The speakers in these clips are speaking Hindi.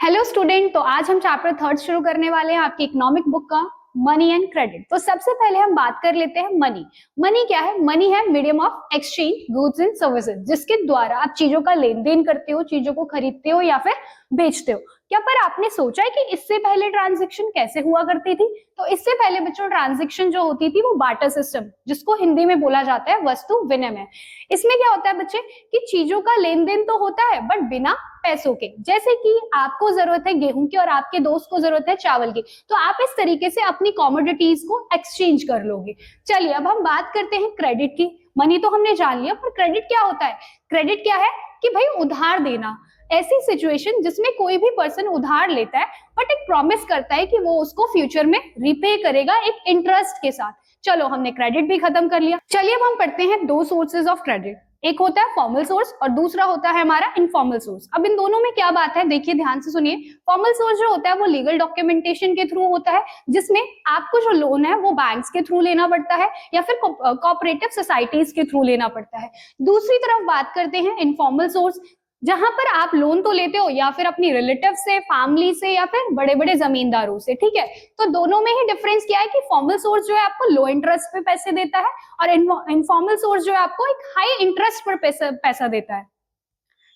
Hello student. तो आज हम चैप्टर थर्ड शुरू करने वाले हैं आपकी इकोनॉमिक बुक का मनी एंड क्रेडिट। तो सबसे पहले हम बात कर लेते हैं मनी। मनी क्या है? मनी है medium of exchange goods and services, जिसके द्वारा आप चीजों का लेन देन करते हो, चीजों को खरीदते हो या फिर बेचते हो। क्या पर आपने सोचा है कि इससे पहले ट्रांजेक्शन कैसे हुआ करती थी? तो इससे पहले बच्चों ट्रांजेक्शन जो होती थी वो बार्टर सिस्टम, जिसको हिंदी में बोला जाता है वस्तु विनिमय। इसमें क्या होता है बच्चे कि चीजों का लेन देन तो होता है बट बिना पैसों के। जैसे कि आपको जरूरत है गेहूं की और आपके दोस्त को जरूरत है चावल की, तो आप इस तरीके से अपनी कॉमोडिटीज को एक्सचेंज कर लोगे। चलिए अब हम बात करते हैं क्रेडिट की। मनी तो हमने जान लिया, पर क्रेडिट क्या होता है? क्रेडिट क्या है कि भाई उधार देना। ऐसी सिचुएशन जिसमें कोई भी पर्सन उधार लेता है बट एक प्रॉमिस करता है कि वो उसको फ्यूचर में रिपे करेगा एक इंटरेस्ट के साथ। चलो हमने क्रेडिट भी खत्म कर लिया। चलिए अब हम पढ़ते हैं दो सोर्सेज ऑफ क्रेडिट। एक होता है फॉर्मल सोर्स और दूसरा होता है हमारा इनफॉर्मल सोर्स। अब इन दोनों में क्या बात है, देखिए ध्यान से सुनिए। फॉर्मल सोर्स जो होता है वो लीगल डॉक्यूमेंटेशन के थ्रू होता है, जिसमें आपको जो लोन है वो बैंक्स के थ्रू लेना पड़ता है या फिर कोऑपरेटिव सोसाइटीज के थ्रू लेना पड़ता है। दूसरी तरफ बात करते हैं इनफॉर्मल सोर्स, जहां पर आप लोन तो लेते हो या फिर अपनी रिलेटिव से, फैमिली से या फिर बड़े बड़े जमींदारों से। ठीक है, तो दोनों में ही डिफरेंस क्या है कि फॉर्मल सोर्स जो है आपको लो इंटरेस्ट पे पैसे देता है और इनफॉर्मल सोर्स जो है आपको एक हाई इंटरेस्ट पर पैसा देता है।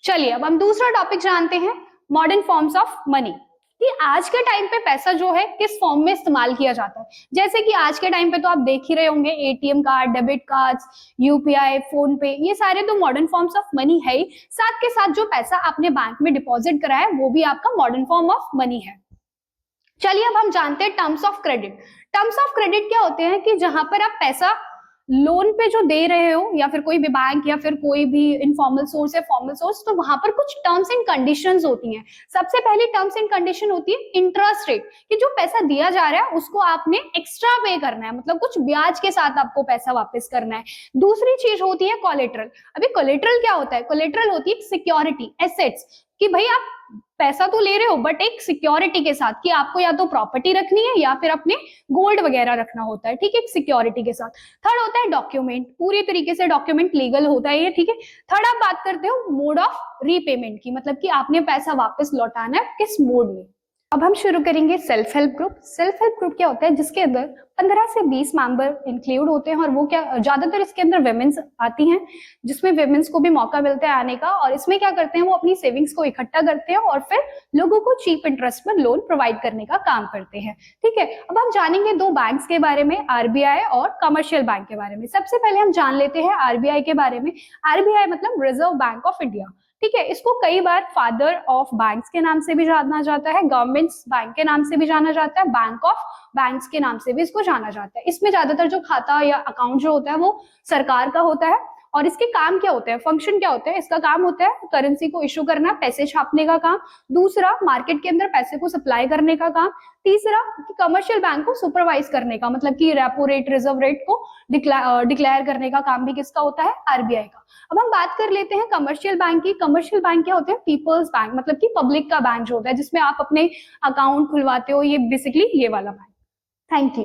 चलिए अब हम दूसरा टॉपिक जानते हैं, मॉडर्न फॉर्म्स ऑफ मनी, कि आज के टाइम पे पैसा जो है किस फॉर्म में इस्तेमाल किया जाता है। जैसे कि आज के टाइम पे तो आप देख ही रहे होंगे ATM card, debit cards, UPI, phone पे, ये सारे तो मॉडर्न फॉर्म्स ऑफ मनी है ही। साथ के साथ जो पैसा आपने बैंक में डिपॉजिट करा है वो भी आपका मॉडर्न फॉर्म ऑफ मनी है। चलिए अब हम जानते हैं terms of credit. Terms of credit क्या होते हैं कि जहां पर आप पैसा लोन पे जो दे रहे हो या फिर कोई भी बैंक या फिर कोई भी इनफॉर्मल सोर्स या फॉर्मल सोर्स, तो वहां पर कुछ टर्म्स एंड कंडीशंस होती हैं। सबसे पहली टर्म्स एंड कंडीशन होती है इंटरेस्ट रेट, कि जो पैसा दिया जा रहा है उसको आपने एक्स्ट्रा पे करना है, मतलब कुछ ब्याज के साथ आपको पैसा वापस करना है। दूसरी चीज होती है कोलेटरल। अभी कोलेटरल क्या होता है? कोलेटरल होती है सिक्योरिटी, एसेट्स, कि भाई आप पैसा तो ले रहे हो बट एक सिक्योरिटी के साथ, कि आपको या तो प्रॉपर्टी रखनी है या फिर अपने गोल्ड वगैरह रखना होता है। ठीक है, एक सिक्योरिटी के साथ। थर्ड होता है डॉक्यूमेंट, पूरी तरीके से डॉक्यूमेंट लीगल होता है ये। ठीक है, थर्ड आप बात करते हो मोड ऑफ रीपेमेंट की, मतलब कि आपने पैसा वापस लौटाना है किस मोड में। अब हम शुरू करेंगे self help group. Self help group क्या होता है? जिसके अंदर 15 से 20 मेंबर इंक्लूड होते हैं और वो क्या, ज्यादातर इसके अंदर विमेन्स आती हैं, जिसमें विमेन्स को भी मौका मिलता है आने का। और इसमें क्या करते हैं, वो अपनी सेविंग्स को इकट्ठा करते हैं और फिर लोगों को चीप इंटरेस्ट पर लोन प्रोवाइड करने का काम करते हैं। ठीक है, अब हम जानेंगे दो बैंक्स के बारे में, आरबीआई और कमर्शियल बैंक के बारे में। सबसे पहले हम जान लेते हैं आरबीआई के बारे में। आरबीआई मतलब रिजर्व बैंक ऑफ इंडिया। ठीक है, इसको कई बार फादर ऑफ बैंक्स के नाम से भी जाना जाता है, गवर्नमेंट्स बैंक के नाम से भी जाना जाता है, बैंक ऑफ बैंक्स के नाम से भी इसको जाना जाता है। इसमें ज्यादातर जो खाता या अकाउंट जो होता है वो सरकार का होता है। और इसके काम क्या होते हैं, फंक्शन क्या होते हैं? इसका काम होता है करेंसी को इशू करना, पैसे छापने का काम। दूसरा, मार्केट के अंदर पैसे को सप्लाई करने का काम। तीसरा, कमर्शियल बैंक को सुपरवाइज करने का, मतलब कि रेपो रेट, रिजर्व रेट को डिक्लेयर करने का काम भी किसका होता है? आरबीआई का। अब हम बात कर लेते हैं कमर्शियल बैंक की। कमर्शियल बैंक क्या होते हैं? पीपल्स बैंक, मतलब कि पब्लिक का बैंक जो होता है, जिसमें आप अपने अकाउंट खुलवाते हो, ये बेसिकली ये वाला बैंक। Thank you.